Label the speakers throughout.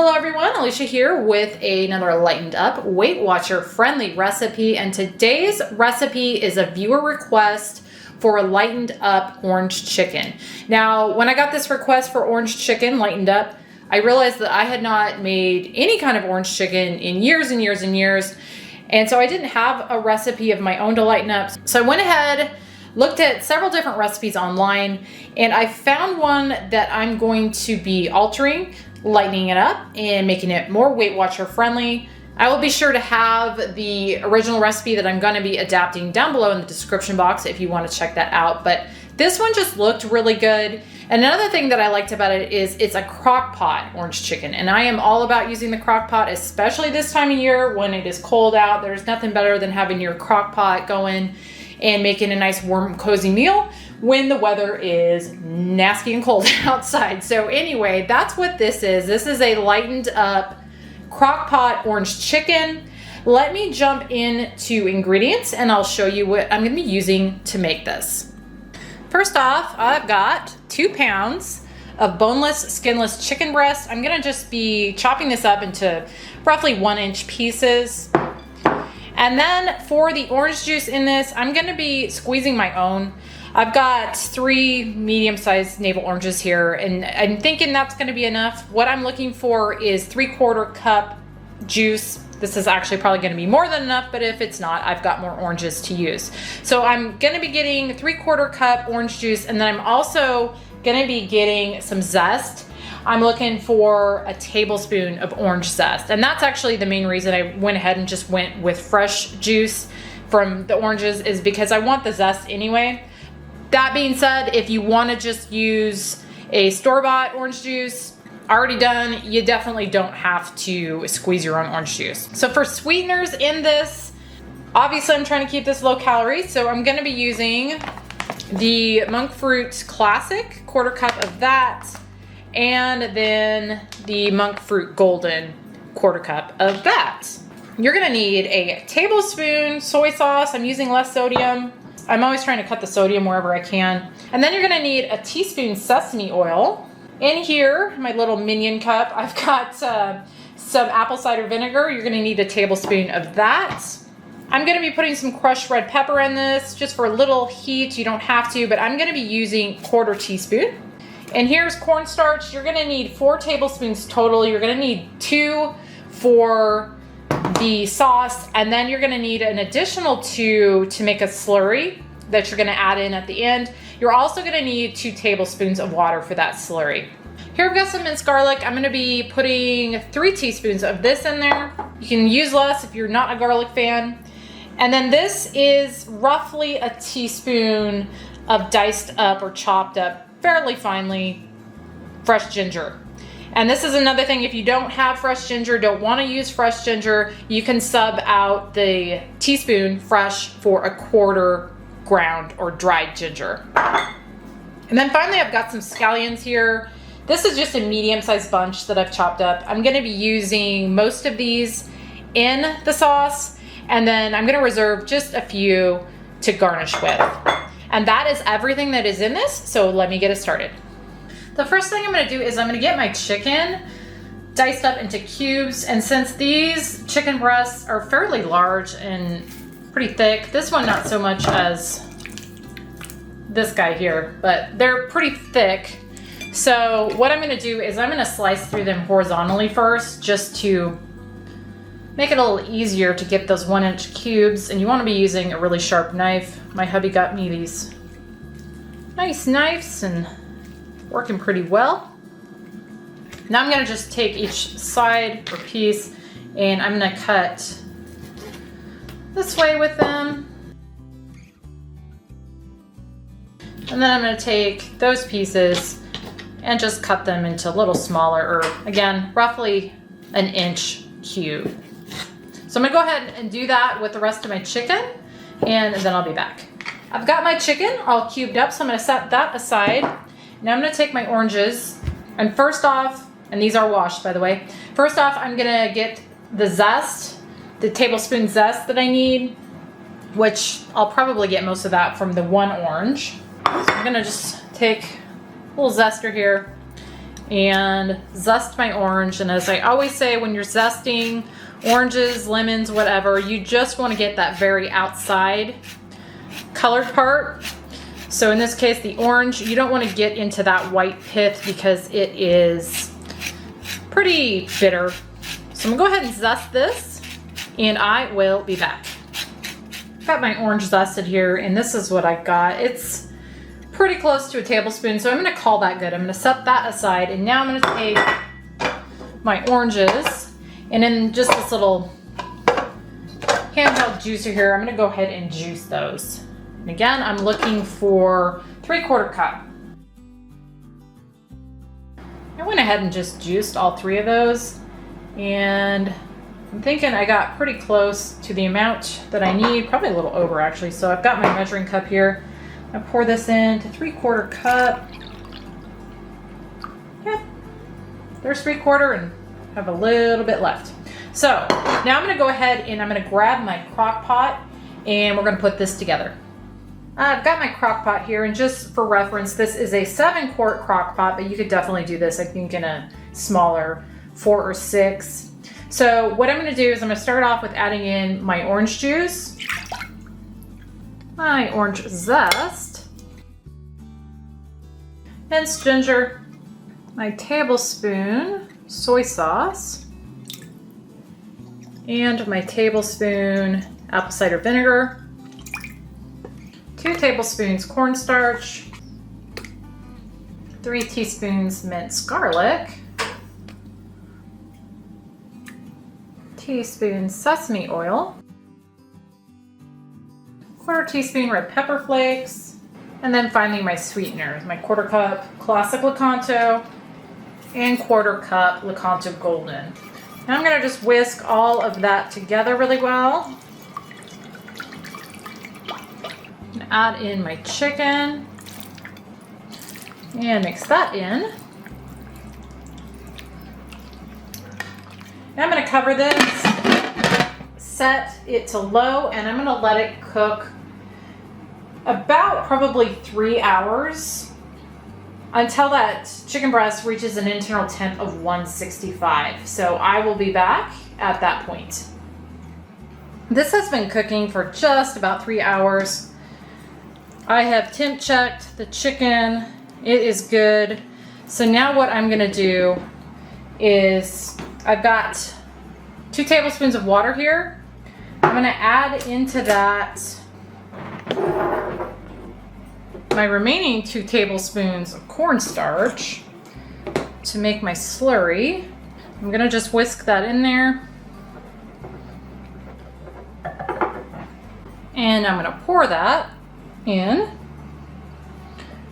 Speaker 1: Hello everyone, Alicia here with another lightened up Weight Watcher friendly recipe, and today's recipe is a viewer request for a lightened up orange chicken. Now, when I got this request for orange chicken lightened up, I realized that I had not made any kind of orange chicken in years and years and years, and so I didn't have a recipe of my own to lighten up. So I went ahead, looked at several different recipes online, and I found one that I'm going to be altering, lightening it up and making it more Weight Watcher friendly. I will be sure to have the original recipe that I'm going to be adapting down below in the description box if you want to check that out. But this one just looked really good. And another thing that I liked about it is it's a Crockpot orange chicken. And I am all about using the Crockpot, especially this time of year when it is cold out. There's nothing better than having your Crockpot going and making a nice warm cozy meal when the weather is nasty and cold outside. So anyway, that's what this is. This is a lightened up Crockpot orange chicken. Let me jump into ingredients and I'll show you what I'm gonna be using to make this. First off, I've got 2 pounds of boneless, skinless chicken breast. I'm gonna just be chopping this up into roughly 1-inch pieces. And then for the orange juice in this, I'm gonna be squeezing my own. I've got 3 medium-sized navel oranges here, and I'm thinking that's gonna be enough. What I'm looking for is 3/4 cup juice. This is actually probably gonna be more than enough, but if it's not, I've got more oranges to use. So I'm gonna be getting 3/4 cup orange juice, and then I'm also gonna be getting some zest. I'm looking for a tablespoon of orange zest. And that's actually the main reason I went ahead and just went with fresh juice from the oranges, is because I want the zest anyway. That being said, if you want to just use a store-bought orange juice already done, you definitely don't have to squeeze your own orange juice. So for sweeteners in this, obviously I'm trying to keep this low calorie, so I'm going to be using the Monkfruit Classic, 1/4 cup of that, and then the Monkfruit Golden, 1/4 cup of that. You're going to need a tablespoon soy sauce. I'm using less sodium. I'm always trying to cut the sodium wherever I can. And then you're gonna need a teaspoon sesame oil. In here, my little minion cup, I've got some apple cider vinegar. You're gonna need a tablespoon of that. I'm gonna be putting some crushed red pepper in this just for a little heat. You don't have to, but I'm gonna be using 1/4 teaspoon. And here's cornstarch. You're gonna need 4 tablespoons total. You're gonna need 2 for the sauce, and then you're gonna need an additional 2 to make a slurry that you're gonna add in at the end. You're also gonna need 2 tablespoons of water for that slurry. Here I've got some minced garlic. I'm gonna be putting 3 teaspoons of this in there. You can use less if you're not a garlic fan. And then this is roughly a teaspoon of diced up or chopped up fairly finely fresh ginger. And this is another thing, if you don't have fresh ginger, don't want to use fresh ginger, you can sub out the teaspoon fresh for a 1/4 ground or dried ginger. And then finally, I've got some scallions here. This is just a medium-sized bunch that I've chopped up. I'm going to be using most of these in the sauce, and then I'm going to reserve just a few to garnish with. And that is everything that is in this, so let me get it started. The first thing I'm gonna do is I'm gonna get my chicken diced up into cubes, and since these chicken breasts are fairly large and pretty thick, this one not so much as this guy here, but they're pretty thick. So what I'm gonna do is I'm gonna slice through them horizontally first, just to make it a little easier to get those 1-inch cubes. And you wanna be using a really sharp knife. My hubby got me these nice knives and working pretty well. Now I'm gonna just take each side or piece and I'm gonna cut this way with them. And then I'm gonna take those pieces and just cut them into a little smaller, or again, roughly 1-inch cube. So I'm gonna go ahead and do that with the rest of my chicken, and then I'll be back. I've got my chicken all cubed up, so I'm gonna set that aside. Now I'm gonna take my oranges, and first off, and these are washed by the way, first off I'm gonna get the zest, the tablespoon zest that I need, which I'll probably get most of that from the 1 orange. So I'm gonna just take a little zester here and zest my orange. And as I always say, when you're zesting oranges, lemons, whatever, you just want to get that very outside colored part. So in this case, the orange, you don't want to get into that white pith because it is pretty bitter. So I'm gonna go ahead and zest this, and I will be back. Got my orange zested here, and this is what I got. It's pretty close to a tablespoon, so I'm gonna call that good. I'm gonna set that aside, and now I'm gonna take my oranges, and in just this little handheld juicer here, I'm gonna go ahead and juice those. And again, I'm looking for 3/4 cup. I went ahead and just juiced all 3 of those, and I'm thinking I got pretty close to the amount that I need, probably a little over actually. So I've got my measuring cup here. I pour this in to 3/4 cup. Yeah, there's 3/4 and have a little bit left. So now I'm gonna go ahead and I'm gonna grab my crock pot and we're gonna put this together. I've got my crock pot here, and just for reference, this is a 7-quart crock pot, but you could definitely do this, I think, in a smaller 4 or 6. So what I'm gonna do is I'm gonna start off with adding in my orange juice, my orange zest, minced ginger, my tablespoon soy sauce, and my tablespoon apple cider vinegar, 2 tablespoons cornstarch, 3 teaspoons minced garlic, teaspoon sesame oil, 1/4 teaspoon red pepper flakes, and then finally my sweetener, my 1/4 cup classic Lakanto and 1/4 cup Lakanto Golden. Now I'm gonna just whisk all of that together really well. Add in my chicken and mix that in. Now I'm going to cover this, set it to low, and I'm going to let it cook about probably 3 hours until that chicken breast reaches an internal temp of 165. So I will be back at that point. This has been cooking for just about 3 hours. I have temp checked the chicken. It is good. So now what I'm gonna do is I've got 2 tablespoons of water here. I'm gonna add into that my remaining 2 tablespoons of cornstarch to make my slurry. I'm gonna just whisk that in there. And I'm gonna pour that in,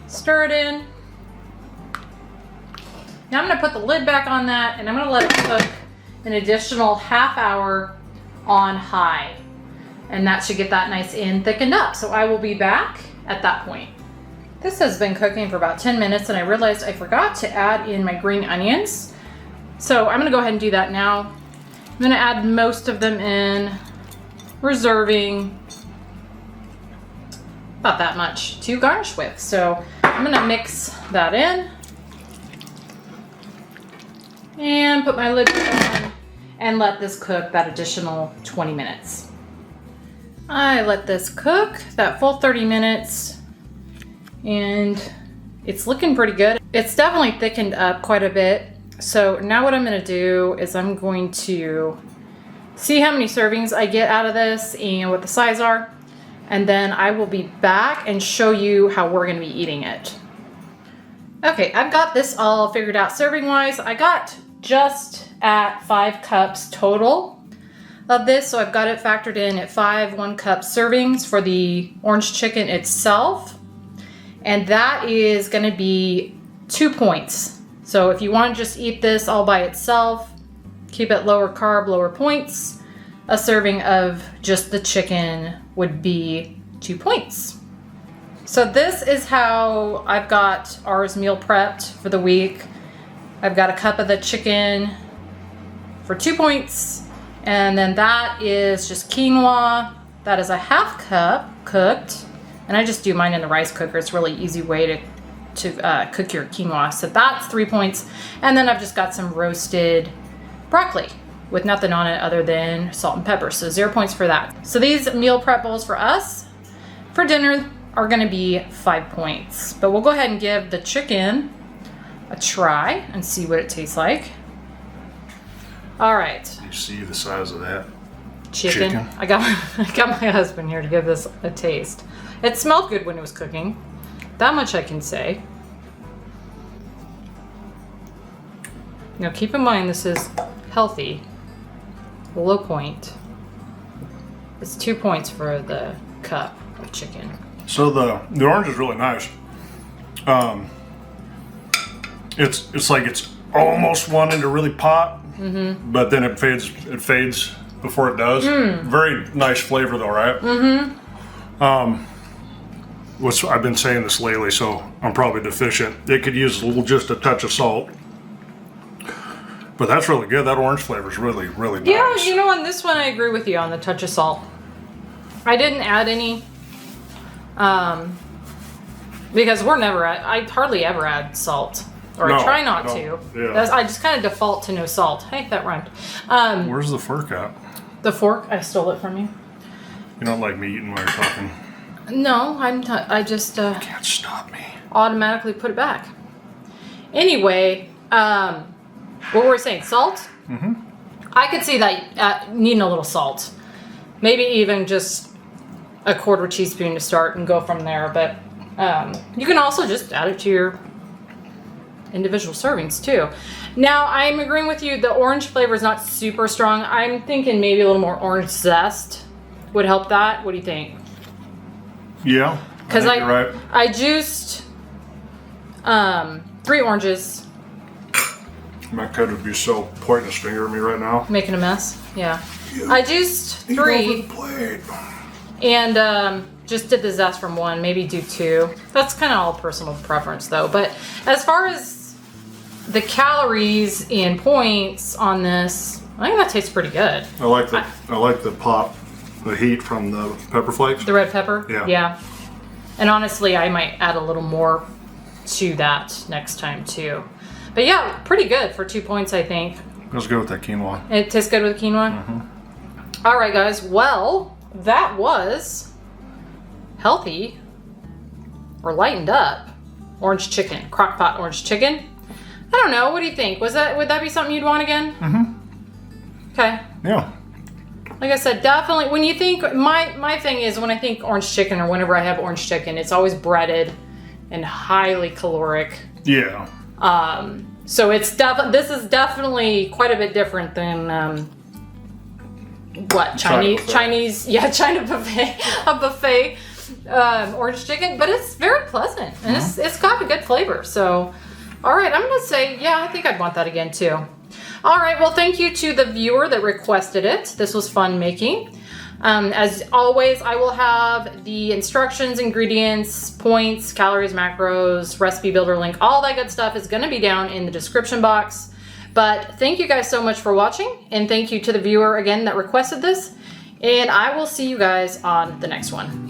Speaker 1: stir it in. Now I'm gonna put the lid back on that, and I'm gonna let it cook an additional half hour on high. And that should get that nice and thickened up. So I will be back at that point. This has been cooking for about 10 minutes, and I realized I forgot to add in my green onions. So I'm gonna go ahead and do that now. I'm gonna add most of them in, reserving about that much to garnish with. So I'm gonna mix that in and put my lid on and let this cook that additional 20 minutes. I let this cook that full 30 minutes and it's looking pretty good. It's definitely thickened up quite a bit. So now what I'm gonna do is I'm going to see how many servings I get out of this and what the size are. And then I will be back and show you how we're gonna be eating it. Okay, I've got this all figured out serving wise. I got just at 5 cups total of this. So I've got it factored in at 5 1-cup servings for the orange chicken itself. And that is gonna be 2 points. So if you wanna just eat this all by itself, keep it lower carb, lower points, a serving of just the chicken would be 2 points. So this is how I've got ours meal prepped for the week. I've got a cup of the chicken for 2 points, and then that is just quinoa. That is a 1/2 cup cooked, and I just do mine in the rice cooker. It's a really easy way to cook your quinoa. So that's 3 points. And then I've just got some roasted broccoli with nothing on it other than salt and pepper. So 0 points for that. So these meal prep bowls for us for dinner are gonna be 5 points. But we'll go ahead and give the chicken a try and see what it tastes like. All right.
Speaker 2: You see the size of that
Speaker 1: Chicken. I got my husband here to give this a taste. It smelled good when it was cooking. That much I can say. Now keep in mind this is healthy. Low point. It's 2 points for the cup of chicken.
Speaker 2: So the orange is really nice. It's like it's almost wanting to really pop, but then it fades before it does. Very nice flavor though, right? I've been saying this lately, so I'm probably deficient. It could use just a touch of salt. But that's really good. That orange flavor is really, really nice.
Speaker 1: Yeah, you know, on this one I agree with you on the touch of salt. I didn't add any because I hardly ever add salt. Or I try not to. Yeah. I just kind of default to no salt. Hey, that rhymed.
Speaker 2: Where's the fork at?
Speaker 1: The fork? I stole it from you.
Speaker 2: You don't like me eating while you're talking?
Speaker 1: No, I just
Speaker 2: can't stop me.
Speaker 1: Automatically put it back. Anyway, what were we saying? Salt? I could see that needing a little salt. Maybe even just a quarter teaspoon to start and go from there. But you can also just add it to your individual servings too. Now I'm agreeing with you. The orange flavor is not super strong. I'm thinking maybe a little more orange zest would help that. What do you think?
Speaker 2: Yeah,
Speaker 1: because
Speaker 2: you're right.
Speaker 1: I juiced 3 oranges.
Speaker 2: My kid would be so pointing his finger at me right now.
Speaker 1: Making a mess. Yeah. I juiced 3 and just did the zest from 1, maybe do 2. That's kind of all personal preference though. But as far as the calories and points on this, I think that tastes pretty good.
Speaker 2: I like the pop, the heat from the pepper flakes.
Speaker 1: The red pepper?
Speaker 2: Yeah.
Speaker 1: Yeah. And honestly, I might add a little more to that next time too. But yeah, pretty good for 2 points, I think.
Speaker 2: Goes good with that quinoa.
Speaker 1: It tastes good with quinoa? All right, guys. Well, that was healthy or lightened up orange chicken, crockpot orange chicken. I don't know. What do you think? Would that be something you'd want again? Okay.
Speaker 2: Yeah.
Speaker 1: Like I said, definitely. When you think my thing is when I think orange chicken or whenever I have orange chicken, it's always breaded and highly caloric.
Speaker 2: Yeah.
Speaker 1: So it's this is definitely quite a bit different than China buffet orange chicken, but it's very pleasant and it's got a good flavor. So, all right, I'm gonna say I think I'd want that again too. All right, well, thank you to the viewer that requested it. This was fun making. As always, I will have the instructions, ingredients, points, calories, macros, recipe builder link, all that good stuff is going to be down in the description box. But thank you guys so much for watching, and thank you to the viewer again that requested this, and I will see you guys on the next one.